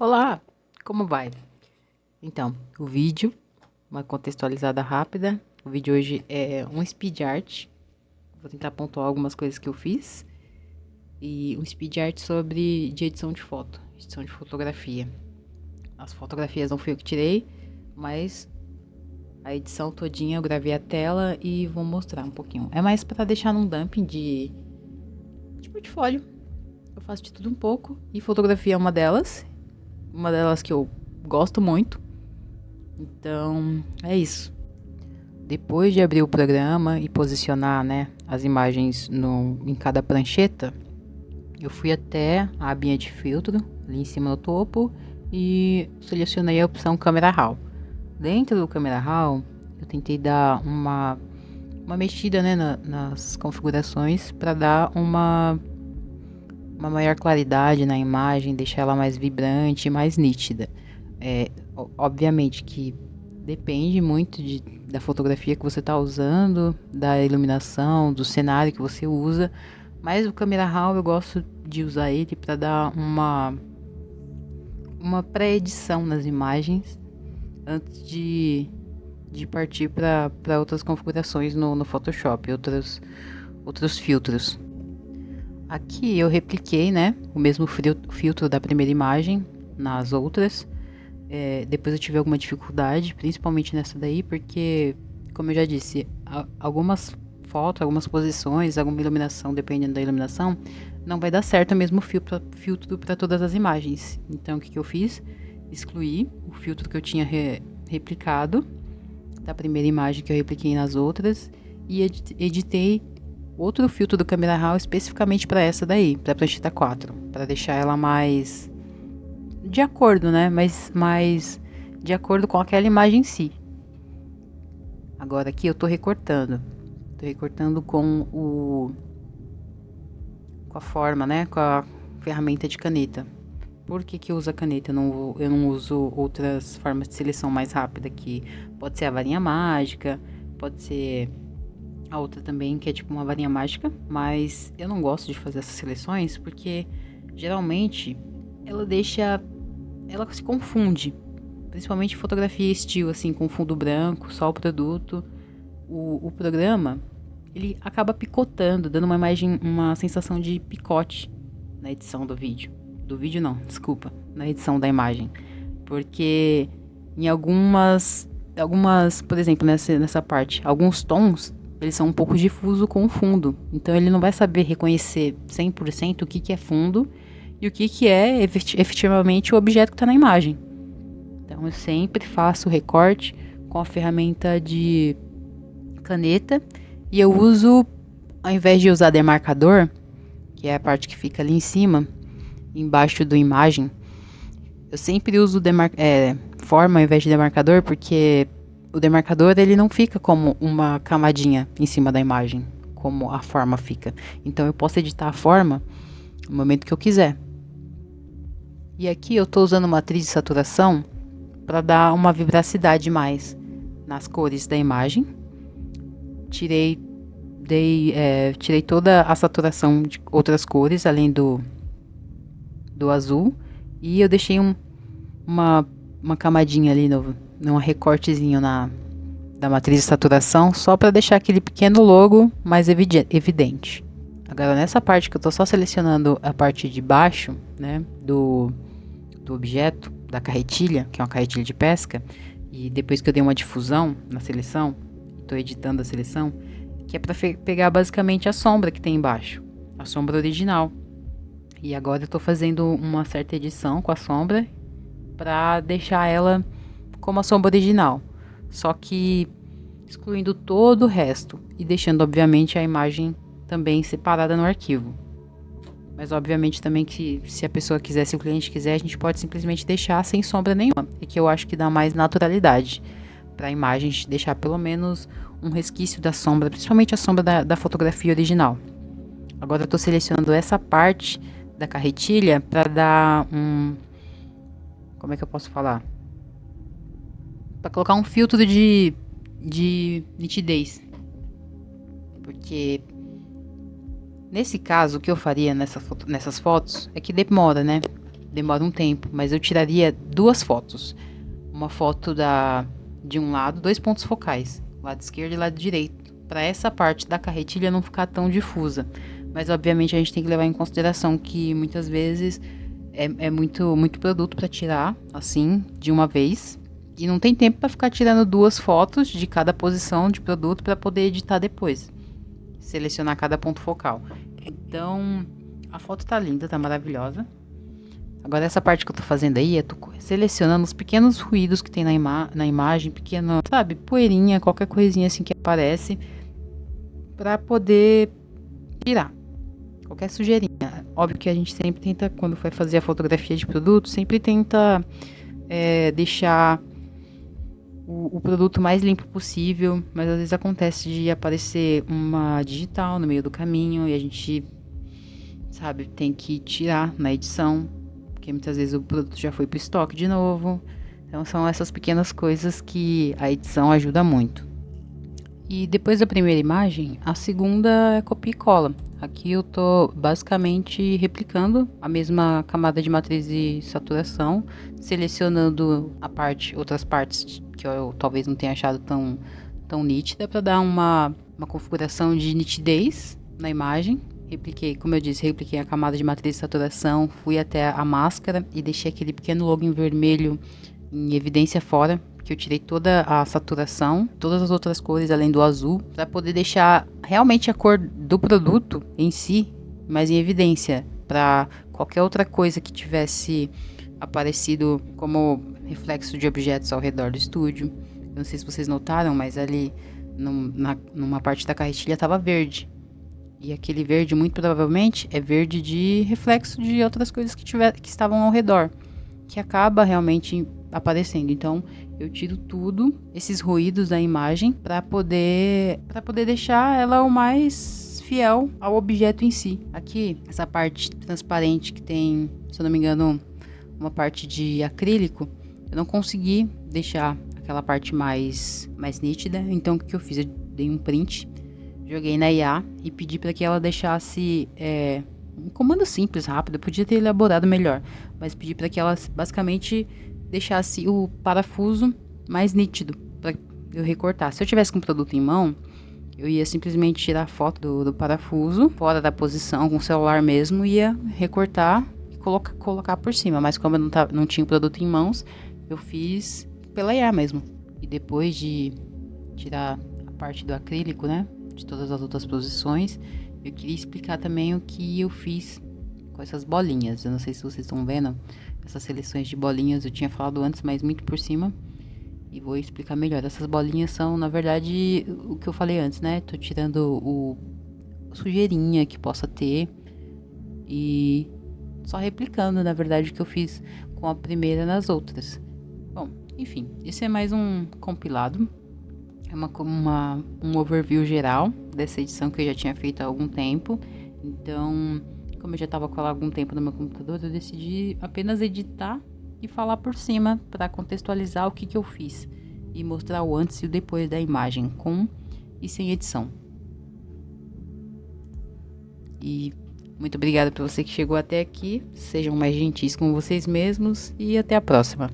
Olá, como vai? Então, o vídeo, uma contextualizada rápida. O vídeo hoje é um speed art. Vou tentar pontuar algumas coisas que eu fiz. E um speed art de edição de foto, edição de fotografia. As fotografias não fui eu que tirei, mas a edição todinha eu gravei a tela e vou mostrar um pouquinho. É mais para deixar num dumping de portfólio. Eu faço de tudo um pouco e fotografia é uma delas. Uma delas que eu gosto muito. Então, é isso. Depois de abrir o programa e posicionar, né, as imagens em cada prancheta, eu fui até a abinha de filtro, ali em cima no topo, e selecionei a opção Camera Raw. Dentro do Camera Raw, eu tentei dar uma mexida, né, nas configurações para dar uma maior claridade na imagem, deixar ela mais vibrante, mais nítida. Obviamente que depende muito da fotografia que você está usando, da iluminação, do cenário que você usa, mas o Camera Raw eu gosto de usar ele para dar uma pré-edição nas imagens antes de partir para outras configurações no Photoshop, outros filtros. Aqui eu repliquei, né, o mesmo filtro da primeira imagem nas outras. Depois eu tive alguma dificuldade, principalmente nessa daí, porque, como eu já disse, algumas fotos, algumas posições, alguma iluminação, dependendo da iluminação, não vai dar certo o mesmo filtro para todas as imagens. Então, o que eu fiz? Excluí o filtro que eu tinha replicado da primeira imagem que eu repliquei nas outras e editei outro filtro do Camera Raw especificamente para essa daí, para a prancheta 4, para deixar ela mais de acordo, né? Mas de acordo com aquela imagem em si. Agora aqui eu tô recortando. Tô recortando com a forma, né? Com a ferramenta de caneta. Por que eu uso a caneta? Eu não uso outras formas de seleção mais rápida, que pode ser a varinha mágica, pode ser a outra também, que é tipo uma varinha mágica, mas eu não gosto de fazer essas seleções porque geralmente ela se confunde, principalmente fotografia estilo, assim, com fundo branco, só o produto. O programa, ele acaba picotando, dando uma imagem, uma sensação de picote na edição do vídeo. Do vídeo não, desculpa, na edição da imagem. Porque em algumas, por exemplo, nessa parte, alguns tons, eles são um pouco difuso com o fundo. Então ele não vai saber reconhecer 100% o que é fundo e o que é efetivamente o objeto que está na imagem. Então eu sempre faço o recorte com a ferramenta de caneta e eu uso, ao invés de usar demarcador, que é a parte que fica ali em cima, embaixo do imagem, eu sempre uso forma ao invés de demarcador, porque o demarcador ele não fica como uma camadinha em cima da imagem, como a forma fica. Então eu posso editar a forma no momento que eu quiser. E aqui eu estou usando uma matriz de saturação para dar uma vibracidade mais nas cores da imagem. Tirei toda a saturação de outras cores, além do azul. E eu deixei uma camadinha ali, num recortezinho da matriz de saturação, só para deixar aquele pequeno logo mais evidente. Agora, nessa parte que eu tô só selecionando a parte de baixo, né, do objeto, da carretilha, que é uma carretilha de pesca, e depois que eu dei uma difusão na seleção, tô editando a seleção, que é para pegar basicamente a sombra que tem embaixo, a sombra original. E agora eu tô fazendo uma certa edição com a sombra para deixar ela como a sombra original, só que excluindo todo o resto e deixando obviamente a imagem também separada no arquivo. Mas obviamente também que se a pessoa quiser, se o cliente quiser, a gente pode simplesmente deixar sem sombra nenhuma, e que eu acho que dá mais naturalidade para a imagem, a gente deixar pelo menos um resquício da sombra, principalmente a sombra da fotografia original. Agora eu estou selecionando essa parte da carretilha para dar como é que eu posso falar? Para colocar um filtro de nitidez. Porque nesse caso, o que eu faria nessas fotos é que demora, né? demora um tempo, mas eu tiraria 2 fotos. Uma foto de um lado, 2 pontos focais, lado esquerdo e lado direito, para essa parte da carretilha não ficar tão difusa. Mas obviamente a gente tem que levar em consideração que muitas vezes é muito produto para tirar assim de uma vez e não tem tempo para ficar tirando 2 fotos de cada posição de produto para poder editar depois, selecionar cada ponto focal. Então a foto tá linda, tá maravilhosa. Agora essa parte que eu tô fazendo aí é tô selecionando os pequenos ruídos que tem na imagem, pequena, sabe, poeirinha, qualquer coisinha assim que aparece, pra poder tirar qualquer sujeirinha. Óbvio que a gente sempre tenta, quando vai fazer a fotografia de produto, sempre tenta deixar o produto mais limpo possível, mas às vezes acontece de aparecer uma digital no meio do caminho e a gente, sabe, tem que tirar na edição, porque muitas vezes o produto já foi pro estoque de novo. Então são essas pequenas coisas que a edição ajuda muito. E depois da primeira imagem, a segunda é copia e cola. Aqui eu tô basicamente replicando a mesma camada de matriz e saturação, selecionando outras partes que eu talvez não tenha achado tão nítida, para dar uma configuração de nitidez na imagem. Repliquei, como eu disse, repliquei a camada de matriz e saturação, fui até a máscara e deixei aquele pequeno logo em vermelho em evidência fora, que eu tirei toda a saturação, todas as outras cores além do azul, para poder deixar realmente a cor do produto em si mais em evidência, para qualquer outra coisa que tivesse aparecido como reflexo de objetos ao redor do estúdio. Eu não sei se vocês notaram, mas ali numa parte da carretilha estava verde. E aquele verde, muito provavelmente, é verde de reflexo de outras coisas que estavam ao redor, que acaba realmente aparecendo. Então, eu tiro tudo, esses ruídos da imagem, para poder deixar ela o mais fiel ao objeto em si. Aqui, essa parte transparente que tem, se eu não me engano, uma parte de acrílico, eu não consegui deixar aquela parte mais nítida. Então, o que eu fiz? Eu dei um print, joguei na IA e pedi para que ela deixasse um comando simples, rápido. Eu podia ter elaborado melhor, mas pedi para que ela basicamente deixasse o parafuso mais nítido para eu recortar. Se eu tivesse com o produto em mão, eu ia simplesmente tirar a foto do parafuso fora da posição com o celular mesmo, ia recortar e colocar por cima. Mas como eu não tinha o produto em mãos, eu fiz pela IA mesmo. E depois de tirar a parte do acrílico, né, de todas as outras posições, eu queria explicar também o que eu fiz com essas bolinhas. Eu não sei se vocês estão vendo essas seleções de bolinhas, eu tinha falado antes, mas muito por cima, e vou explicar melhor. Essas bolinhas são, na verdade, o que eu falei antes, né? Tô tirando o sujeirinha que possa ter e só replicando, na verdade, o que eu fiz com a primeira nas outras. Bom, enfim, esse é mais um compilado. É um overview geral dessa edição que eu já tinha feito há algum tempo. Então, como eu já estava com ela há algum tempo no meu computador, eu decidi apenas editar e falar por cima para contextualizar o que eu fiz e mostrar o antes e o depois da imagem, com e sem edição. E muito obrigada por você que chegou até aqui. Sejam mais gentis com vocês mesmos e até a próxima.